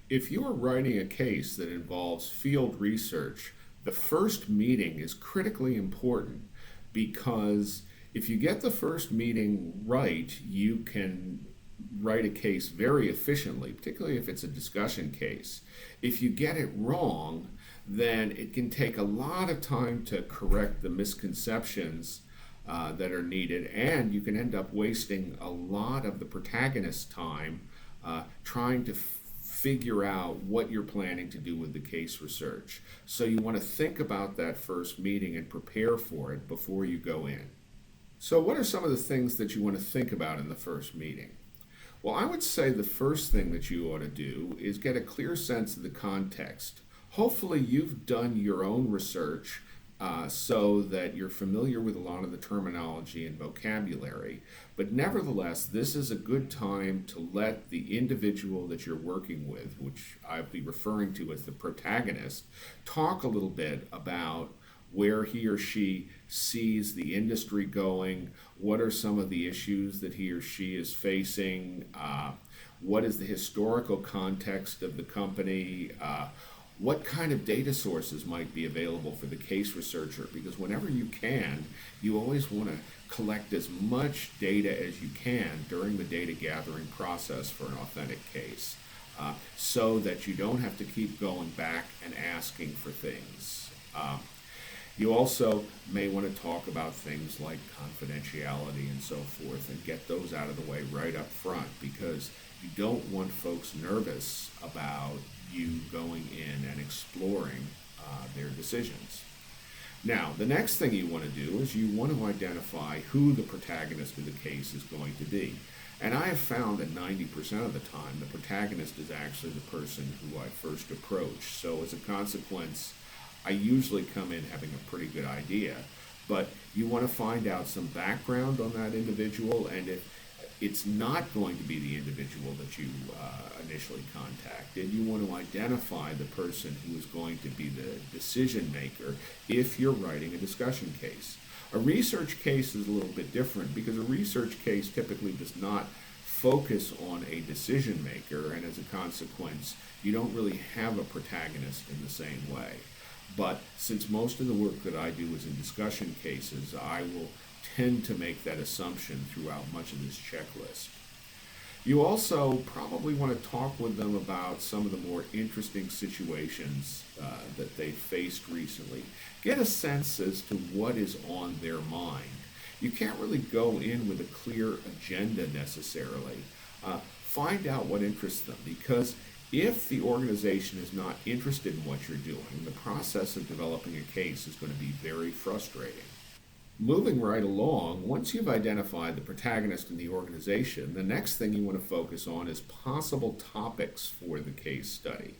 If you are writing a case that involves field research, the first meeting is critically important because if you get the first meeting right, you can write a case very efficiently, particularly if it's a discussion case. If you get it wrong, then it can take a lot of time to correct the misconceptions that are needed, and you can end up wasting a lot of the protagonist's time trying to figure out what you're planning to do with the case research. So you want to think about that first meeting and prepare for it before you go in. So, what are some of the things that you want to think about in the first meeting? Well, I would say the first thing that you ought to do is get a clear sense of the context. Hopefully, you've done your own research so that you're familiar with a lot of the terminology and vocabulary. But nevertheless, this is a good time to let the individual that you're working with, which I'll be referring to as the protagonist, talk a little bit about where he or she sees the industry going, what are some of the issues that he or she is facing, what is the historical context of the company, what kind of data sources might be available for the case researcher, because whenever you can, you always want to collect as much data as you can during the data gathering process for an authentic case, so that you don't have to keep going back and asking for things. You also may want to talk about things like confidentiality and so forth and get those out of the way right up front, because you don't want folks nervous about you going in and exploring their decisions. Now, the next thing you want to do is you want to identify who the protagonist of the case is going to be. And I have found that 90% of the time, the protagonist is actually the person who I first approach. So as a consequence, I usually come in having a pretty good idea. But you want to find out some background on that individual, and if it's not going to be the individual that you initially contacted, you want to identify the person who is going to be the decision maker if you're writing a discussion case. A research case is a little bit different because a research case typically does not focus on a decision maker, and as a consequence, you don't really have a protagonist in the same way. But since most of the work that I do is in discussion cases, I will tend to make that assumption throughout much of this checklist. You also probably want to talk with them about some of the more interesting situations that they faced recently. Get a sense as to what is on their mind. You can't really go in with a clear agenda necessarily. Find out what interests them, because if the organization is not interested in what you're doing, the process of developing a case is going to be very frustrating. Moving right along, once you've identified the protagonist in the organization, the next thing you want to focus on is possible topics for the case study.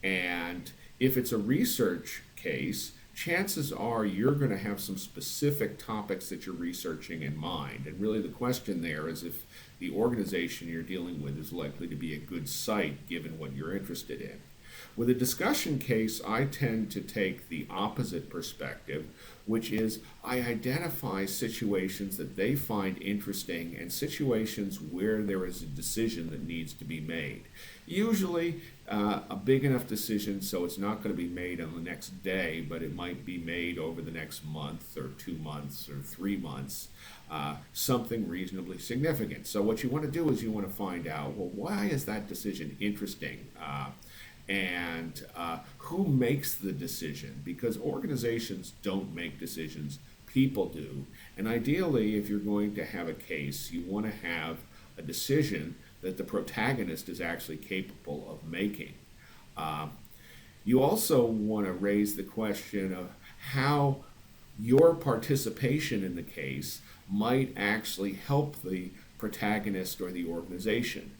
And if it's a research case, chances are you're going to have some specific topics that you're researching in mind. And really the question there is if the organization you're dealing with is likely to be a good site given what you're interested in. With a discussion case, I tend to take the opposite perspective, which is I identify situations that they find interesting and situations where there is a decision that needs to be made. Usually a big enough decision so it's not going to be made on the next day, but it might be made over the next month or 2 months or 3 months, something reasonably significant. So what you want to do is you want to find out, well, why is that decision interesting? And who makes the decision? Because organizations don't make decisions, people do. And ideally, if you're going to have a case, you want to have a decision that the protagonist is actually capable of making. You also want to raise the question of how your participation in the case might actually help the protagonist or the organization.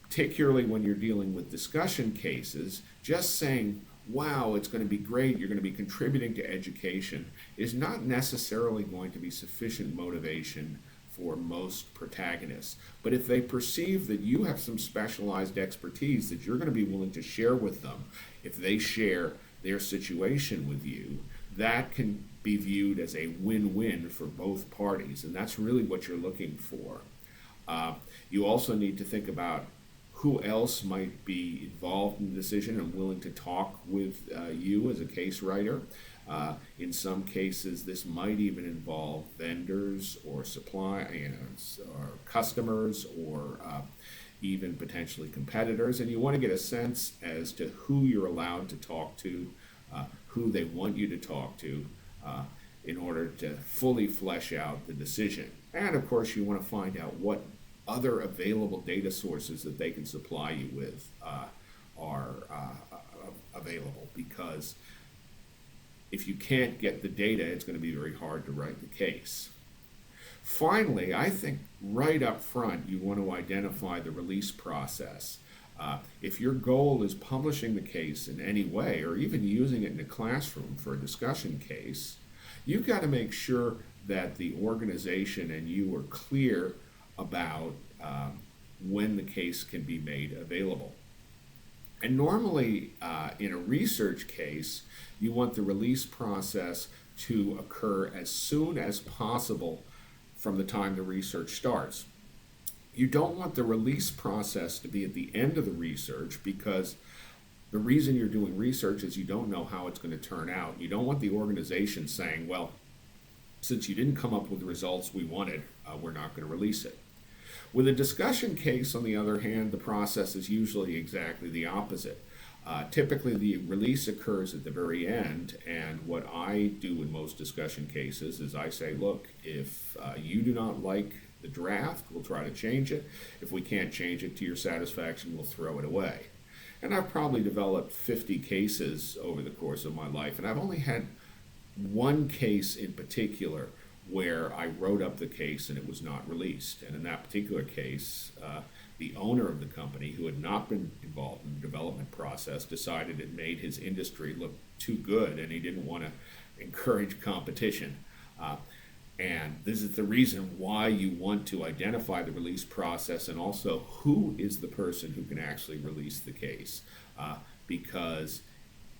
Particularly when you're dealing with discussion cases, just saying, wow, it's going to be great, you're going to be contributing to education, is not necessarily going to be sufficient motivation for most protagonists. But if they perceive that you have some specialized expertise that you're going to be willing to share with them, if they share their situation with you, that can be viewed as a win-win for both parties, and that's really what you're looking for. You also need to think about who else might be involved in the decision and willing to talk with you as a case writer. In some cases, this might even involve vendors or or customers, or even potentially competitors. And you want to get a sense as to who you're allowed to talk to, who they want you to talk to, in order to fully flesh out the decision. And of course, you want to find out what other available data sources that they can supply you with are available, because if you can't get the data, it's going to be very hard to write the case. Finally, I think right up front, you want to identify the release process. If your goal is publishing the case in any way, or even using it in a classroom for a discussion case, you've got to make sure that the organization and you are clear about when the case can be made available. And normally, in a research case, you want the release process to occur as soon as possible from the time the research starts. You don't want the release process to be at the end of the research, because the reason you're doing research is you don't know how it's going to turn out. You don't want the organization saying, well, since you didn't come up with the results we wanted, we're not going to release it. With a discussion case, on the other hand, the process is usually exactly the opposite. Typically, the release occurs at the very end, and what I do in most discussion cases is I say, look, if you do not like the draft, we'll try to change it. If we can't change it to your satisfaction, we'll throw it away. And I've probably developed 50 cases over the course of my life, and I've only had one case in particular where I wrote up the case and it was not released. And in that particular case, the owner of the company, who had not been involved in the development process, decided it made his industry look too good and he didn't want to encourage competition. And this is the reason why you want to identify the release process, and also who is the person who can actually release the case. Because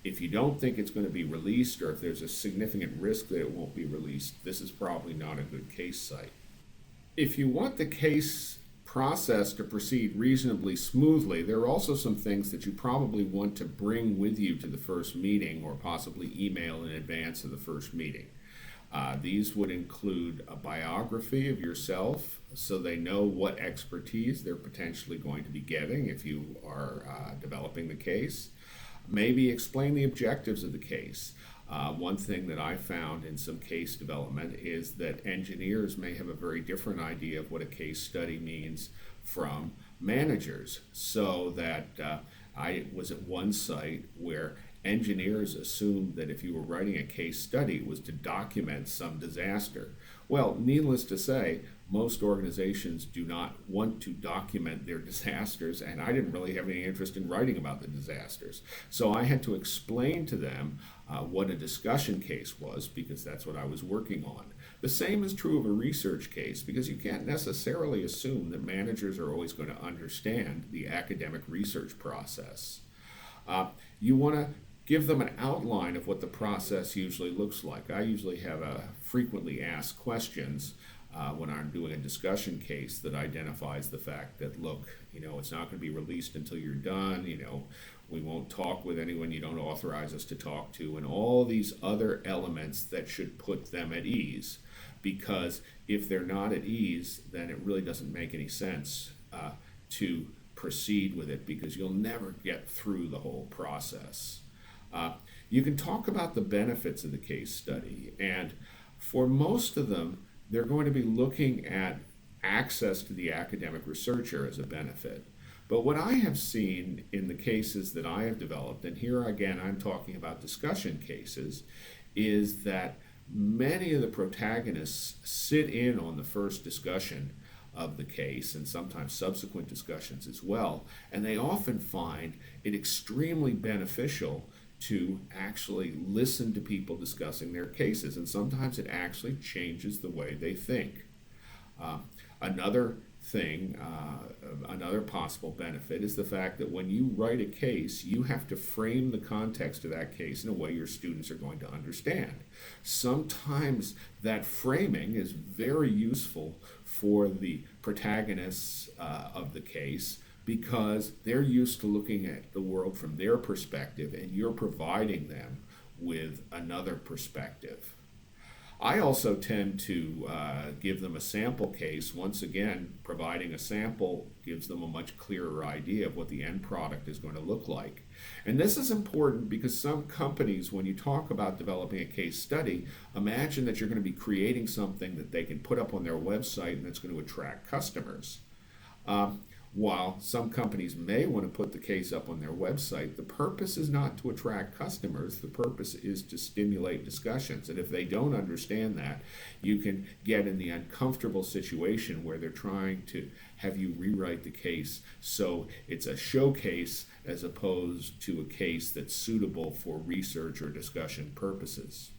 if you don't think it's going to be released, or if there's a significant risk that it won't be released, this is probably not a good case site. If you want the case process to proceed reasonably smoothly, there are also some things that you probably want to bring with you to the first meeting, or possibly email in advance of the first meeting. These would include a biography of yourself, so they know what expertise they're potentially going to be getting if you are developing the case. Maybe explain the objectives of the case. One thing that I found in some case development is that engineers may have a very different idea of what a case study means from managers. So that I was at one site where engineers assumed that if you were writing a case study, it was to document some disaster. Well, needless to say, most organizations do not want to document their disasters, and I didn't really have any interest in writing about the disasters. So I had to explain to them what a discussion case was, because that's what I was working on. The same is true of a research case, because you can't necessarily assume that managers are always going to understand the academic research process. You want to give them an outline of what the process usually looks like. I usually have frequently asked questions when I'm doing a discussion case that identifies the fact that, look, it's not going to be released until you're done. We won't talk with anyone you don't authorize us to talk to, and all these other elements that should put them at ease. Because if they're not at ease, then it really doesn't make any sense to proceed with it, because you'll never get through the whole process. You can talk about the benefits of the case study, and for most of them, they're going to be looking at access to the academic researcher as a benefit. But what I have seen in the cases that I have developed, and here again I'm talking about discussion cases, is that many of the protagonists sit in on the first discussion of the case, and sometimes subsequent discussions as well, and they often find it extremely beneficial to actually listen to people discussing their cases, and sometimes it actually changes the way they think. Another possible benefit is the fact that when you write a case, you have to frame the context of that case in a way your students are going to understand. Sometimes that framing is very useful for the protagonists of the case because they're used to looking at the world from their perspective, and you're providing them with another perspective. I also tend to give them a sample case. Once again, providing a sample gives them a much clearer idea of what the end product is going to look like. And this is important because some companies, when you talk about developing a case study, imagine that you're going to be creating something that they can put up on their website and that's going to attract customers. While some companies may want to put the case up on their website, the purpose is not to attract customers. The purpose is to stimulate discussions. And if they don't understand that, you can get in the uncomfortable situation where they're trying to have you rewrite the case so it's a showcase as opposed to a case that's suitable for research or discussion purposes.